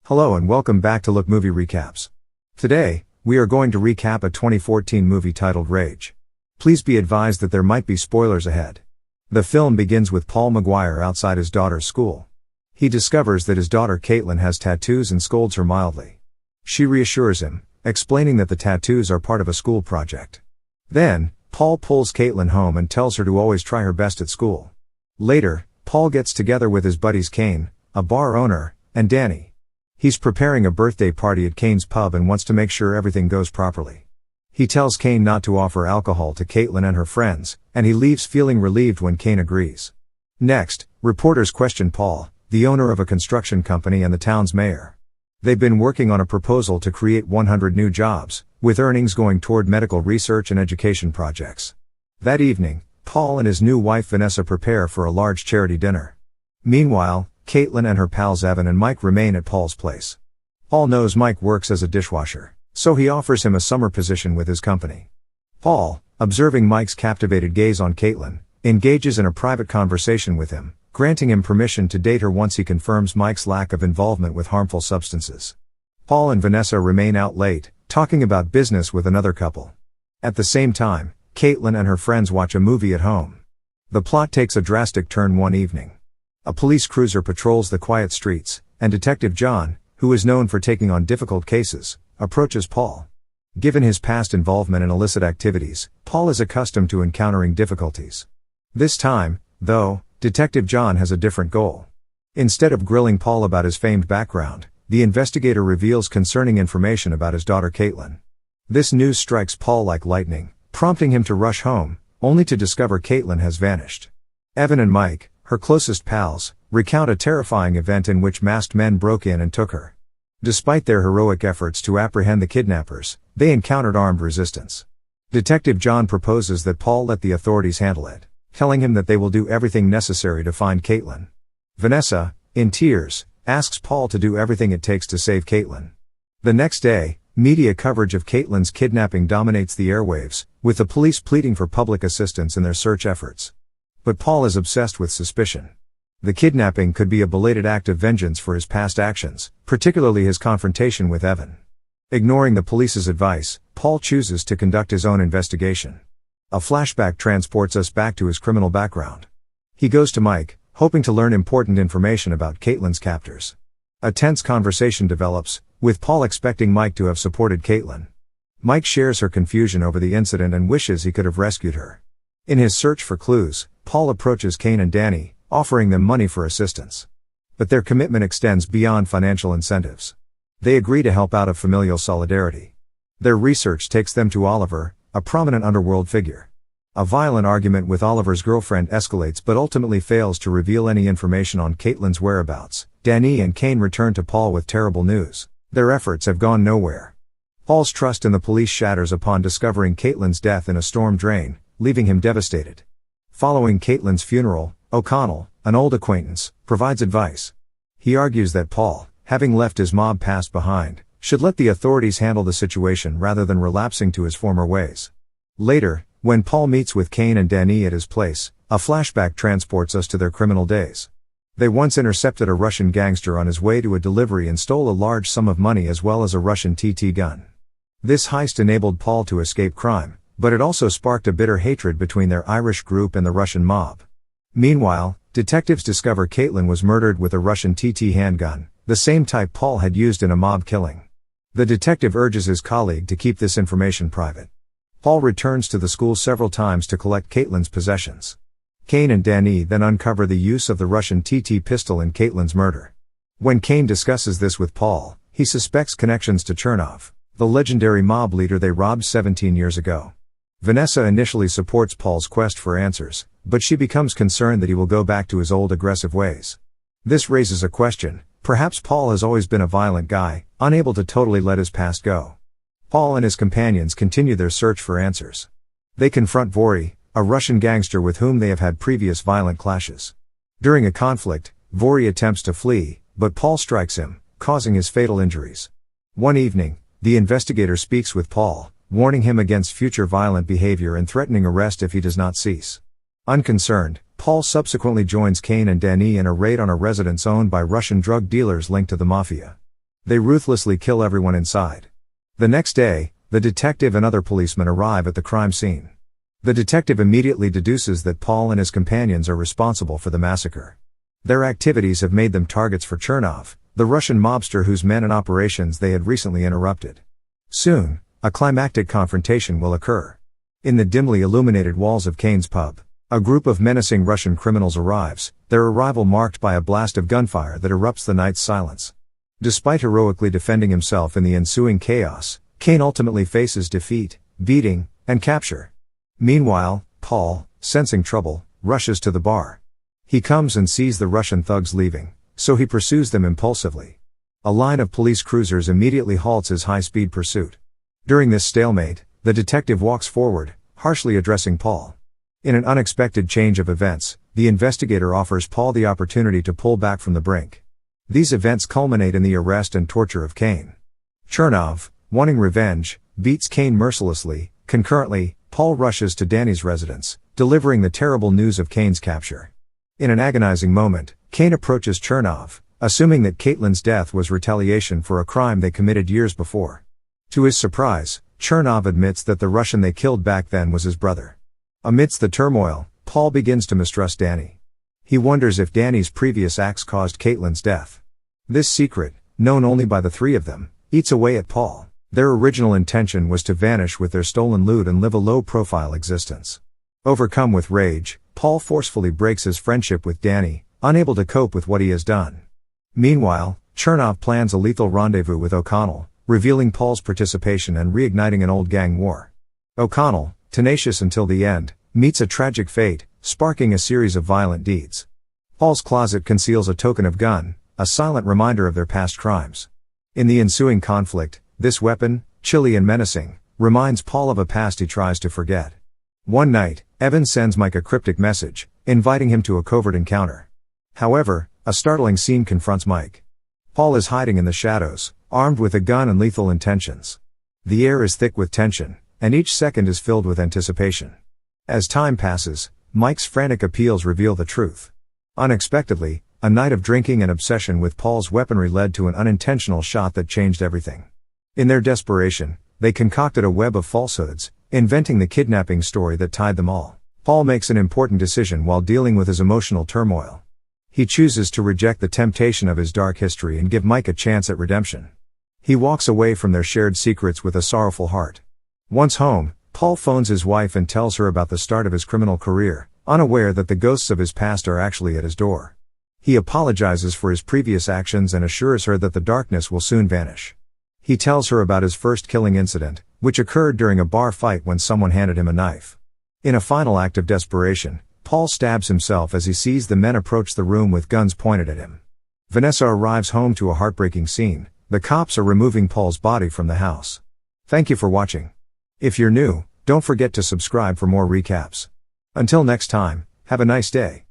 Hello and welcome back to Look Movie Recaps. Today, we are going to recap a 2014 movie titled Rage. Please be advised that there might be spoilers ahead. The film begins with Paul McGuire outside his daughter's school. He discovers that his daughter Caitlin has tattoos and scolds her mildly. She reassures him, explaining that the tattoos are part of a school project. Then, Paul pulls Caitlin home and tells her to always try her best at school. Later, Paul gets together with his buddies Kane, a bar owner, and Danny. He's preparing a birthday party at Kane's pub and wants to make sure everything goes properly. He tells Kane not to offer alcohol to Caitlin and her friends, and he leaves feeling relieved when Kane agrees. Next, reporters question Paul, the owner of a construction company and the town's mayor. They've been working on a proposal to create 100 new jobs, with earnings going toward medical research and education projects. That evening, Paul and his new wife Vanessa prepare for a large charity dinner. Meanwhile, Caitlin and her pals Evan and Mike remain at Paul's place. Paul knows Mike works as a dishwasher, so he offers him a summer position with his company. Paul, observing Mike's captivated gaze on Caitlin, engages in a private conversation with him, granting him permission to date her once he confirms Mike's lack of involvement with harmful substances. Paul and Vanessa remain out late, talking about business with another couple. At the same time, Caitlin and her friends watch a movie at home. The plot takes a drastic turn one evening. A police cruiser patrols the quiet streets, and Detective John, who is known for taking on difficult cases, approaches Paul. Given his past involvement in illicit activities, Paul is accustomed to encountering difficulties. This time, though, Detective John has a different goal. Instead of grilling Paul about his famed background, the investigator reveals concerning information about his daughter Caitlin. This news strikes Paul like lightning, prompting him to rush home, only to discover Caitlin has vanished. Evan and Mike, her closest pals, recount a terrifying event in which masked men broke in and took her. Despite their heroic efforts to apprehend the kidnappers, they encountered armed resistance. Detective John proposes that Paul let the authorities handle it, telling him that they will do everything necessary to find Caitlin. Vanessa, in tears, asks Paul to do everything it takes to save Caitlin. The next day, media coverage of Caitlin's kidnapping dominates the airwaves, with the police pleading for public assistance in their search efforts. But Paul is obsessed with suspicion. The kidnapping could be a belated act of vengeance for his past actions, particularly his confrontation with Evan. Ignoring the police's advice, Paul chooses to conduct his own investigation. A flashback transports us back to his criminal background. He goes to Mike, hoping to learn important information about Caitlin's captors. A tense conversation develops, with Paul expecting Mike to have supported Caitlin. Mike shares her confusion over the incident and wishes he could have rescued her. In his search for clues, Paul approaches Kane and Danny, offering them money for assistance. But their commitment extends beyond financial incentives. They agree to help out of familial solidarity. Their research takes them to Oliver, a prominent underworld figure. A violent argument with Oliver's girlfriend escalates but ultimately fails to reveal any information on Caitlin's whereabouts. Danny and Kane return to Paul with terrible news. Their efforts have gone nowhere. Paul's trust in the police shatters upon discovering Caitlin's death in a storm drain, leaving him devastated. Following Caitlin's funeral, O'Connell, an old acquaintance, provides advice. He argues that Paul, having left his mob past behind, should let the authorities handle the situation rather than relapsing to his former ways. Later, when Paul meets with Kane and Danny at his place, a flashback transports us to their criminal days. They once intercepted a Russian gangster on his way to a delivery and stole a large sum of money as well as a Russian TT gun. This heist enabled Paul to escape crime, but it also sparked a bitter hatred between their Irish group and the Russian mob. Meanwhile, detectives discover Caitlin was murdered with a Russian TT handgun, the same type Paul had used in a mob killing. The detective urges his colleague to keep this information private. Paul returns to the school several times to collect Caitlin's possessions. Kane and Danny then uncover the use of the Russian TT pistol in Caitlin's murder. When Kane discusses this with Paul, he suspects connections to Chernov, the legendary mob leader they robbed 17 years ago. Vanessa initially supports Paul's quest for answers, but she becomes concerned that he will go back to his old aggressive ways. This raises a question: perhaps Paul has always been a violent guy, unable to totally let his past go. Paul and his companions continue their search for answers. They confront Vori, a Russian gangster with whom they have had previous violent clashes. During a conflict, Vori attempts to flee, but Paul strikes him, causing his fatal injuries. One evening, the investigator speaks with Paul, warning him against future violent behavior and threatening arrest if he does not cease. Unconcerned, Paul subsequently joins Kane and Danny in a raid on a residence owned by Russian drug dealers linked to the mafia. They ruthlessly kill everyone inside. The next day, the detective and other policemen arrive at the crime scene. The detective immediately deduces that Paul and his companions are responsible for the massacre. Their activities have made them targets for Chernov, the Russian mobster whose men and operations they had recently interrupted. Soon, a climactic confrontation will occur. In the dimly illuminated walls of Kane's pub, a group of menacing Russian criminals arrives, their arrival marked by a blast of gunfire that erupts the night's silence. Despite heroically defending himself in the ensuing chaos, Kane ultimately faces defeat, beating, and capture. Meanwhile, Paul, sensing trouble, rushes to the bar. He comes and sees the Russian thugs leaving, so he pursues them impulsively. A line of police cruisers immediately halts his high-speed pursuit. During this stalemate, the detective walks forward, harshly addressing Paul. In an unexpected change of events, the investigator offers Paul the opportunity to pull back from the brink. These events culminate in the arrest and torture of Kane. Chernov, wanting revenge, beats Kane mercilessly. Concurrently, Paul rushes to Danny's residence, delivering the terrible news of Kane's capture. In an agonizing moment, Kane approaches Chernov, assuming that Caitlin's death was retaliation for a crime they committed years before. To his surprise, Chernov admits that the Russian they killed back then was his brother. Amidst the turmoil, Paul begins to mistrust Danny. He wonders if Danny's previous acts caused Caitlin's death. This secret, known only by the three of them, eats away at Paul. Their original intention was to vanish with their stolen loot and live a low-profile existence. Overcome with rage, Paul forcefully breaks his friendship with Danny, unable to cope with what he has done. Meanwhile, Chernov plans a lethal rendezvous with O'Connell, revealing Paul's participation and reigniting an old gang war. O'Connell, tenacious until the end, meets a tragic fate, sparking a series of violent deeds. Paul's closet conceals a token of gun, a silent reminder of their past crimes. In the ensuing conflict, this weapon, chilly and menacing, reminds Paul of a past he tries to forget. One night, Evan sends Mike a cryptic message, inviting him to a covert encounter. However, a startling scene confronts Mike. Paul is hiding in the shadows, armed with a gun and lethal intentions. The air is thick with tension, and each second is filled with anticipation. As time passes, Mike's frantic appeals reveal the truth. Unexpectedly, a night of drinking and obsession with Paul's weaponry led to an unintentional shot that changed everything. In their desperation, they concocted a web of falsehoods, inventing the kidnapping story that tied them all. Paul makes an important decision while dealing with his emotional turmoil. He chooses to reject the temptation of his dark history and give Mike a chance at redemption. He walks away from their shared secrets with a sorrowful heart. Once home, Paul phones his wife and tells her about the start of his criminal career, unaware that the ghosts of his past are actually at his door. He apologizes for his previous actions and assures her that the darkness will soon vanish. He tells her about his first killing incident, which occurred during a bar fight when someone handed him a knife. In a final act of desperation, Paul stabs himself as he sees the men approach the room with guns pointed at him. Vanessa arrives home to a heartbreaking scene. The cops are removing Paul's body from the house. Thank you for watching. If you're new, don't forget to subscribe for more recaps. Until next time, have a nice day.